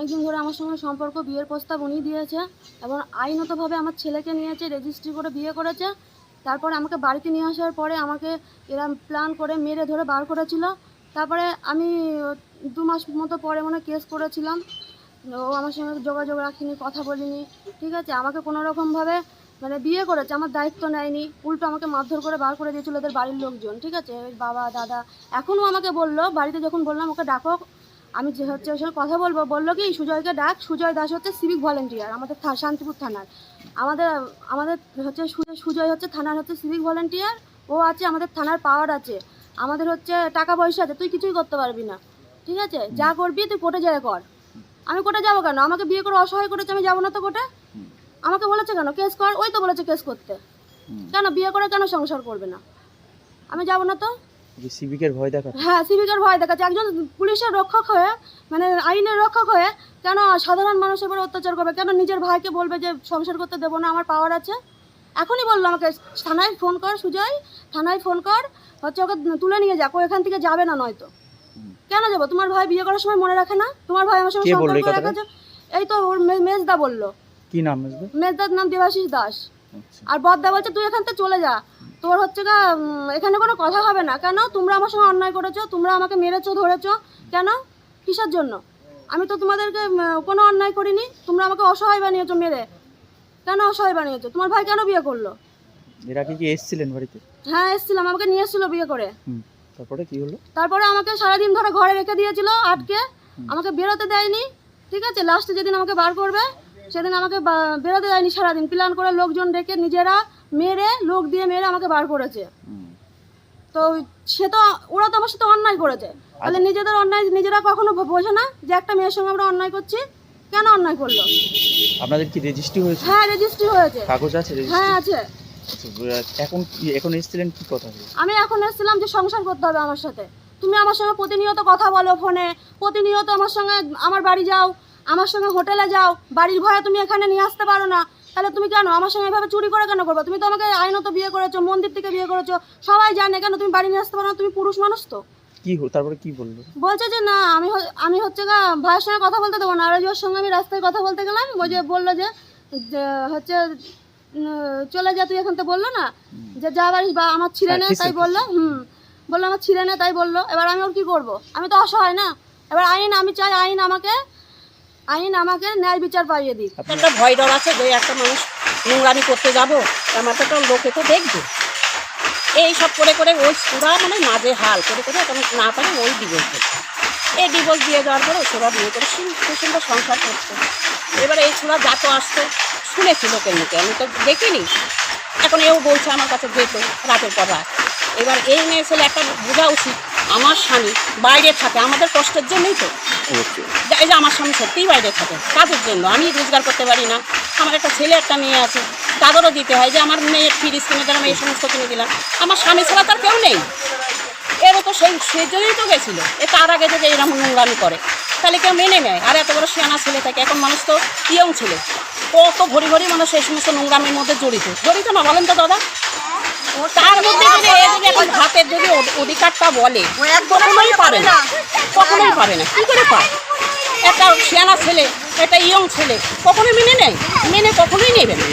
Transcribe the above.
অনেকদিন ধরে আমার সঙ্গে সম্পর্ক, বিয়ের প্রস্তাব উনি দিয়েছে এবং আইনতভাবে আমার ছেলেকে নিয়েছে, রেজিস্ট্রি করে বিয়ে করেছে। তারপরে আমাকে বাড়িতে নিয়ে আসার পরে আমাকে এরা প্ল্যান করে মেরে ধরে বার করেছিল। তারপরে আমি 2 মাস মতো পরে কেস করেছিলাম। ও আমার সঙ্গে যোগাযোগ রাখিনি, কথা বলিনি, ঠিক আছে। আমাকে কোনো রকমভাবে বিয়ে করেছে, আমার দায়িত্ব নেয়নি, উল্টো আমাকে মারধর করে বার করে দিয়েছিল ওদের বাড়ির লোকজন, ঠিক আছে। ওই বাবা দাদা এখনও আমাকে বললো, বাড়িতে যখন বললাম ওকে ডাকো, আমি যে হচ্ছে ওর সঙ্গে কথা বলবো, বললো কি সুজয়কে ডাক। সুজয় দাস হচ্ছে সিভিক ভলেন্টিয়ার আমাদের শান্তিপুর থানার। আমাদের আমাদের হচ্ছে সুজয় হচ্ছে থানার হচ্ছে সিভিক ভলেন্টিয়ার। ও আছে, আমাদের থানার পাওয়ার আছে, আমাদের হচ্ছে টাকা পয়সা আছে, তুই কিছুই করতে পারবি না, ঠিক আছে। যা করবি তুই কোর্টে যেয়ে কর। আমি কোর্টে যাবো কেন? আমাকে বিয়ে করে অসহায় করেছে, আমি যাবো না তো কোর্টে। আমাকে বলেছে কেন কেস কর, ওই তো বলেছে কেস করতে। কেন বিয়ে করে কেন সংসার করবে না? আমি যাবো না তো। সিভিকের ভয় দেখা? হ্যাঁ, সিভিকের ভয় দেখাচ্ছে। একজন পুলিশের রক্ষক হয়ে, আইনের রক্ষক হয়ে কেন সাধারণ মানুষের উপর অত্যাচার করবে? কেন নিজের ভাইকে বলবে যে সংসার করতে দেবো না, আমার পাওয়ার আছে? এখনই বললো আমাকে থানায় ফোন কর, সুজয় থানায় ফোন কর, হচ্ছে ওকে তুলে নিয়ে যাক, ও এখান থেকে যাবে না। নয়তো কেন যাবো? তোমার ভাই বিয়ে করার সময় মনে রাখে না? তোমার ভাই আমার সঙ্গে সম্পর্ক রাখা। এই তো ওর মেজদা বললো। কি নাম মেজদার নাম দেবাশিস দাস। আর বদ্দা বলছে তুই এখান থেকে চলে যা, তোর হচ্ছে এখানে কোনো কথা হবে না। কেন? তোমরা আমার সঙ্গে অন্যায় করেছো, তোমরা আমাকে মেরেছো, ধরেছো, কেন? কিসের জন্য? আমি তো তোমাদেরকে কোনো অন্যায় করিনি, তোমরা আমাকে অসহায় বানিয়েছো মেরে। কেন অসহায় বানিয়েছো? তোমার ভাই কেন বিয়ে করলো? এর আগে কি এসেছিলেন বাড়িতে? হ্যাঁ এসেছিলাম, আমাকে নিয়ে এসেছিলো বিয়ে করে। তারপরে কি হলো? তারপরে আমাকে সারাদিন ধরে ঘরে রেখে দিয়েছিল আটকে, আমাকে বেরোতে দেয়নি, ঠিক আছে। লাস্টে যেদিন আমাকে বার করবে সেদিন আমাকে বেরোতে দেয়নি সারাদিন। প্ল্যান করে লোকজন ডেকে নিজেরা মেরে, লোক দিয়ে মেরে আমাকে বার করেছে। তো সে তো, ওরা তো আমার সাথে অন্যায় করেছে, তাহলে নিজেদের অন্যায় নিজেরা কখনো বোঝে না যে একটা মেয়ের সঙ্গে আমরা অন্যায় করছি? কেন অন্যায় করলো? আপনাদের কি রেজিস্ট্রি হয়েছে? হ্যাঁ রেজিস্ট্রি হয়েছে। কাগজ আছে? হ্যাঁ আছে। এখন এসেছিলেন কি কথা? আমি এখন এসেছিলাম যে সংসার করতে হবে আমার সাথে। তুমি আমার সঙ্গে প্রতিনিয়ত কথা বলো ফোনে, প্রতিনিয়ত আমার সঙ্গে আমার বাড়ি যাও, আমার সঙ্গে হোটেলে যাও, বাড়ির ভয়ে তুমি এখানে নিয়ে আসতে পারো না, তাহলে তুমি কেন আমার সঙ্গে এভাবে চুরি করে কেন করবো? তুমি তো আমাকে আইনত বিয়ে করেছো, মন্দির থেকে বিয়ে করেছো, সবাই জানে, কেন তুমি বাড়ি নিয়ে আসতে পারো না? তুমি পুরুষ মানুষ তো। তারপরে কি বললো? বলছে যে না, আমি হচ্ছে ভাইয়ের সঙ্গে কথা বলতে দেবো না। আর ওর সঙ্গে আমি রাস্তায় কথা বলতে গেলাম, ওই যে বললো যে হচ্ছে চলে যা তুই এখান থেকে, বললো না যে যা বাড়ি, বা আমার ছিঁড়ে নে, তাই বললো। বললো আমার ছিঁড়ে নে, তাই বললো। এবার আমি ওর কি করবো? আমি তো অসহায় না। এবার আমি চাই আইন আমাকে ন্যায় বিচার পাইয়ে দিক। একটা ভয় ডর আছে যে একটা মানুষ নোংরামি করতে যাবো, আমাকে তো লোকে তো দেখবে, এই সব করে করে ওই পুরা মাঝে হাল করে করে না পারে ওই ডিভোর্স দিচ্ছে। এই ডিভোর্স দিয়ে যাওয়ার পরে ছোড়া বিয়ে করে খুব সুন্দর সংসার করতো। এবারে এই ছোড়া যা তো আসতো শুনেছি লোকের মুখে, আমি তো দেখিনি। এখন এও বলছে আমার কাছে যেত রাতের পর রাত। এবার এই মেয়ে ছেলে একটা বোঝা উচিত, আমার স্বামী বাইরে থাকে আমাদের কষ্টের জন্যই তো। এই যে আমার স্বামী সত্যিই বাইরে থাকে কাজের জন্য, আমি রোজগার করতে পারি না, আমার একটা ছেলে একটা মেয়ে আছে, তাদেরও দিতে হয়। যে আমার মেয়ে ফ্রিজ কিনে দিলাম, এই সমস্ত কিনে দিলাম, আমার স্বামী ছাড়া তার কেউ নেই। এরও তো সেই জন্যই তো গেছিলো। তার আগে যদি এরকম নোংরামি করে তাহলে কেউ মেনে নেয়? আর এত বড় সিয়ানা ছেলে থাকে, এখন মানুষ তো ইয়ং ছেলে, কত ভরি ভরি মানুষ এই সমস্ত নোংরামির মধ্যে জড়িত না, বলেন তো দাদা? তার মধ্যে যদি এখন হাতের যদি অধিকারটা বলে, কখনোই পারে না, কখনোই পারে না। কী করে পায়? একটা সিয়ানা ছেলে, একটা ইয়ং ছেলে কখনোই মেনে নেয়? কখনোই নেবে না।